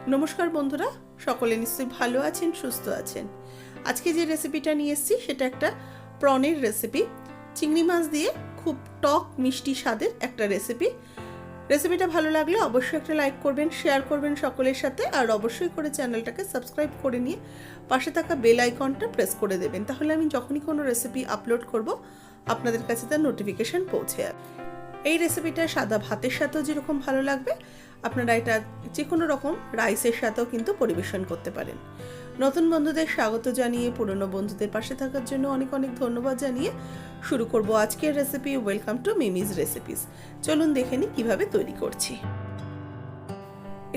নমস্কার বন্ধুরা, সকলে নিশ্চয়ই ভালো আছেন, সুস্থ আছেন। আজকে যে রেসিপিটা নিয়ে এসেছি সেটা একটা প্রনের রেসিপি। চিংড়ি মাছ দিয়ে খুব টক মিষ্টি স্বাদের একটা রেসিপিটা ভালো লাগলে অবশ্যই একটা লাইক করবেন, শেয়ার করবেন সকলের সাথে, আর অবশ্যই করে চ্যানেলটাকে সাবস্ক্রাইব করে নিয়ে পাশে থাকা বেল আইকনটা প্রেস করে দেবেন। তাহলে আমি যখনই কোনো রেসিপি আপলোড করব আপনাদের কাছে তার নোটিফিকেশন পৌঁছে যাবে। এই রেসিপিটা সাদা ভাতের সাথেও যেরকম ভালো লাগবে, আপনারা এটা যে কোনো রকম রাইসের সাথেও কিন্তু পরিবেশন করতে পারেন। নতুন বন্ধুদের স্বাগত জানিয়ে পুরনো বন্ধুদের পাশে থাকার জন্য অনেক অনেক ধন্যবাদ জানিয়ে শুরু করব আজকের রেসিপি। Welcome to মিমিজ recipes. চলুন দেখে নিই কীভাবে তৈরি করছি।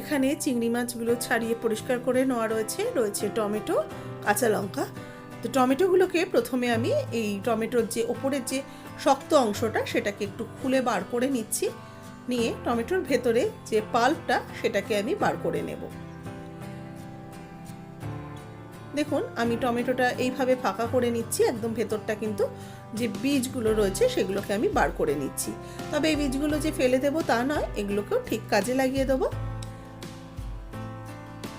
এখানে চিংড়ি মাছগুলো ছাড়িয়ে পরিষ্কার করে নেওয়া রয়েছে টমেটো, কাঁচা লঙ্কা। তো টমেটোগুলোকে প্রথমে আমি এই টমেটোর যে ওপরের যে শক্ত অংশটা সেটাকে একটু খুলে বার করে নিচ্ছি। নিয়ে টমেটোর ভেতরে যে পাল্পটা সেটাকে আমি বার করে নেব। দেখুন, আমি টমেটোটা এইভাবে ফাঁকা করে নিচ্ছি। একদম ভেতরটা কিন্তু যে বীজগুলো রয়েছে সেগুলোকে আমি বার করে নিচ্ছি। তবে এই বীজগুলো যে ফেলে দেবো তা নয়, এগুলোকেও ঠিক কাজে লাগিয়ে দেবো।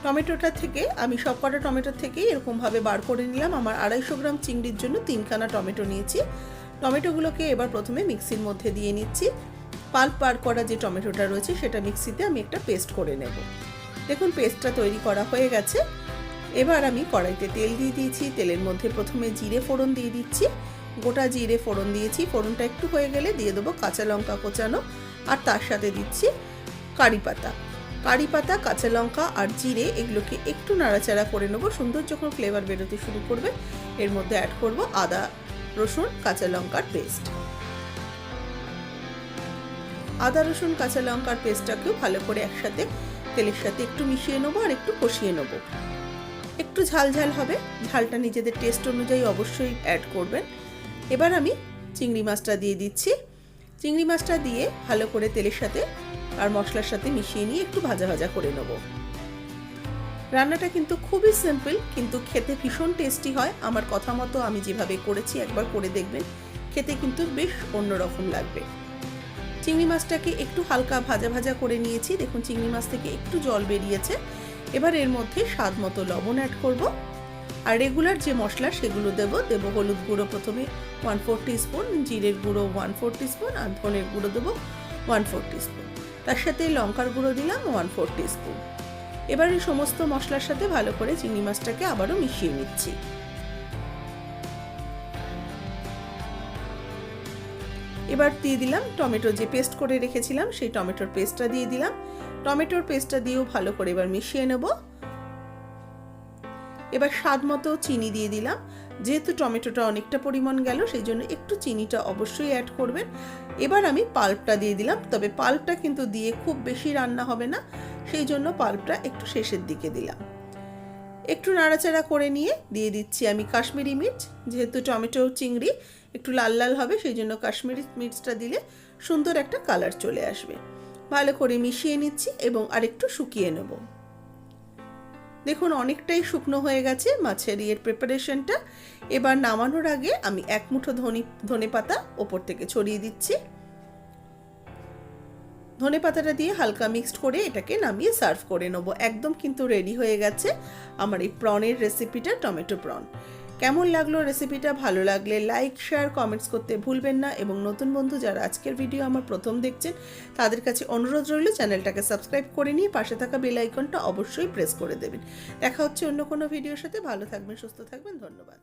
টমেটোটা থেকে আমি সবকটা টমেটোর থেকেই এরকমভাবে বার করে নিলাম। আমার 250 গ্রাম চিংড়ির জন্য 3খানা টমেটো নিয়েছি। টমেটোগুলোকে এবার প্রথমে মিক্সির মধ্যে দিয়ে নিচ্ছি। পাল্প বার করা যে টমেটোটা রয়েছে সেটা মিক্সিতে আমি একটা পেস্ট করে নেব। দেখুন, পেস্টটা তৈরি করা হয়ে গেছে। এবার আমি কড়াইতে তেল দিয়ে দিয়েছি। তেলের মধ্যে প্রথমে জিরে ফোড়ন দিয়ে দিচ্ছি। গোটা জিরে ফোড়ন দিয়েছি। ফোড়নটা একটু হয়ে গেলে দিয়ে দেবো কাঁচা লঙ্কা কোচানো, আর তার সাথে দিচ্ছি কারি পাতা, কাঁচা লঙ্কা আর জিরে, এগুলোকে একটু নাড়াচাড়া করে নেবো। সুন্দর যখন ফ্লেভার বেরোতে শুরু করবে এর মধ্যে অ্যাড করব আদা, রসুন, কাঁচা লঙ্কার পেস্ট। আদা, রসুন, কাঁচা লঙ্কার পেস্টটাকেও ভালো করে একসাথে তেলের সাথে একটু মিশিয়ে নেবো আর একটু কষিয়ে নেবো। একটু ঝাল ঝাল হবে, ঝালটা নিজেদের টেস্ট অনুযায়ী অবশ্যই অ্যাড করবেন। এবার আমি চিংড়ি মাছটা দিয়ে দিচ্ছি। চিংড়ি মাছটা দিয়ে ভালো করে তেলের সাথে আর মশলার সাথে মিশিয়ে নিয়ে একটু ভাজা ভাজা করে নেব। রান্নাটা কিন্তু খুবই সিম্পল, কিন্তু খেতে ভীষণ টেস্টি হয়। আমার কথা মতো আমি যেভাবে করেছি একবার করে দেখবেন, খেতে কিন্তু বেশ অন্যরকম লাগবে। চিংড়ি মাছটাকে একটু হালকা ভাজা ভাজা করে নিয়েছি। দেখুন, চিংড়ি মাছ থেকে একটু জল বেরিয়েছে। এবার এর মধ্যে স্বাদ মতো লবণ অ্যাড করব, আর রেগুলার যে মশলা সেগুলো দেব। হলুদ গুঁড়ো প্রথমে 1/4 টিস্পুন, জিরের গুঁড়ো 1/4 টিস্পুন, আর ধনের গুঁড়ো দেবো 1/4 টিস্পুন। তার সাথে লঙ্কার গুঁড়ো দিলাম 1/4 টিস্পুন। এবার এই সমস্ত মশলার সাথে ভালো করে চিংড়ি মাছটাকে আবারও মিশিয়ে নিচ্ছি। এবার দিয়ে দিলাম টমেটো যে পেস্ট করে রেখেছিলাম, সেই টমেটোর পেস্টটা দিয়ে দিলাম। টমেটোর পেস্টটা দিয়েও ভালো করে এবার মিশিয়ে নেব। এবার স্বাদ মতো চিনি দিয়ে দিলাম। যেহেতু টমেটোটা অনেকটা পরিমাণ গেল, সেই জন্য একটু চিনিটা অবশ্যই অ্যাড করবেন। এবার আমি পাল্পটা দিয়ে দিলাম। তবে পাল্পটা কিন্তু দিয়ে খুব বেশি রান্না হবে না, সেই জন্য পাল্পটা একটু শেষের দিকে দিলাম। একটু নাড়াচাড়া করে নিয়ে দিয়ে দিচ্ছি আমি কাশ্মীরি মির্চ। যেহেতু টমেটো চিংড়ি একটু লাল লাল হবে, সেই জন্য কাশ্মীরি মির্চটা দিলে সুন্দর একটা কালার চলে আসবে। ভালো করে মিশিয়ে নিচ্ছি এবং আরেকটু শুকিয়ে নেব। দেখুন, অনেকটাই শুকনো হয়ে গেছে মাছের এর প্রিপারেশনটা। এবার নামানোর আগে আমি 1 মুঠো ধনে পাতা ওপর থেকে ছড়িয়ে দিচ্ছি। ধনে পাতাটা দিয়ে হালকা মিক্সড করে এটাকে নামিয়ে সার্ভ করে নেব। একদম কিন্তু রেডি হয়ে গেছে আমার এই প্রনের রেসিপিটা, টমেটো প্রন। কেমন লাগলো রেসিপিটা? ভালো লাগলে লাইক, শেয়ার, কমেন্টস করতে ভুলবেন না। এবং নতুন বন্ধু যারা আজকের ভিডিও আমার প্রথম দেখছেন তাদের কাছে অনুরোধ রইল চ্যানেলটাকে সাবস্ক্রাইব করে নিয়ে পাশে থাকা বেল আইকনটা অবশ্যই প্রেস করে দেবেন। দেখা হচ্ছে অন্য কোনো ভিডিওর সাথে। ভালো থাকবেন, সুস্থ থাকবেন, ধন্যবাদ।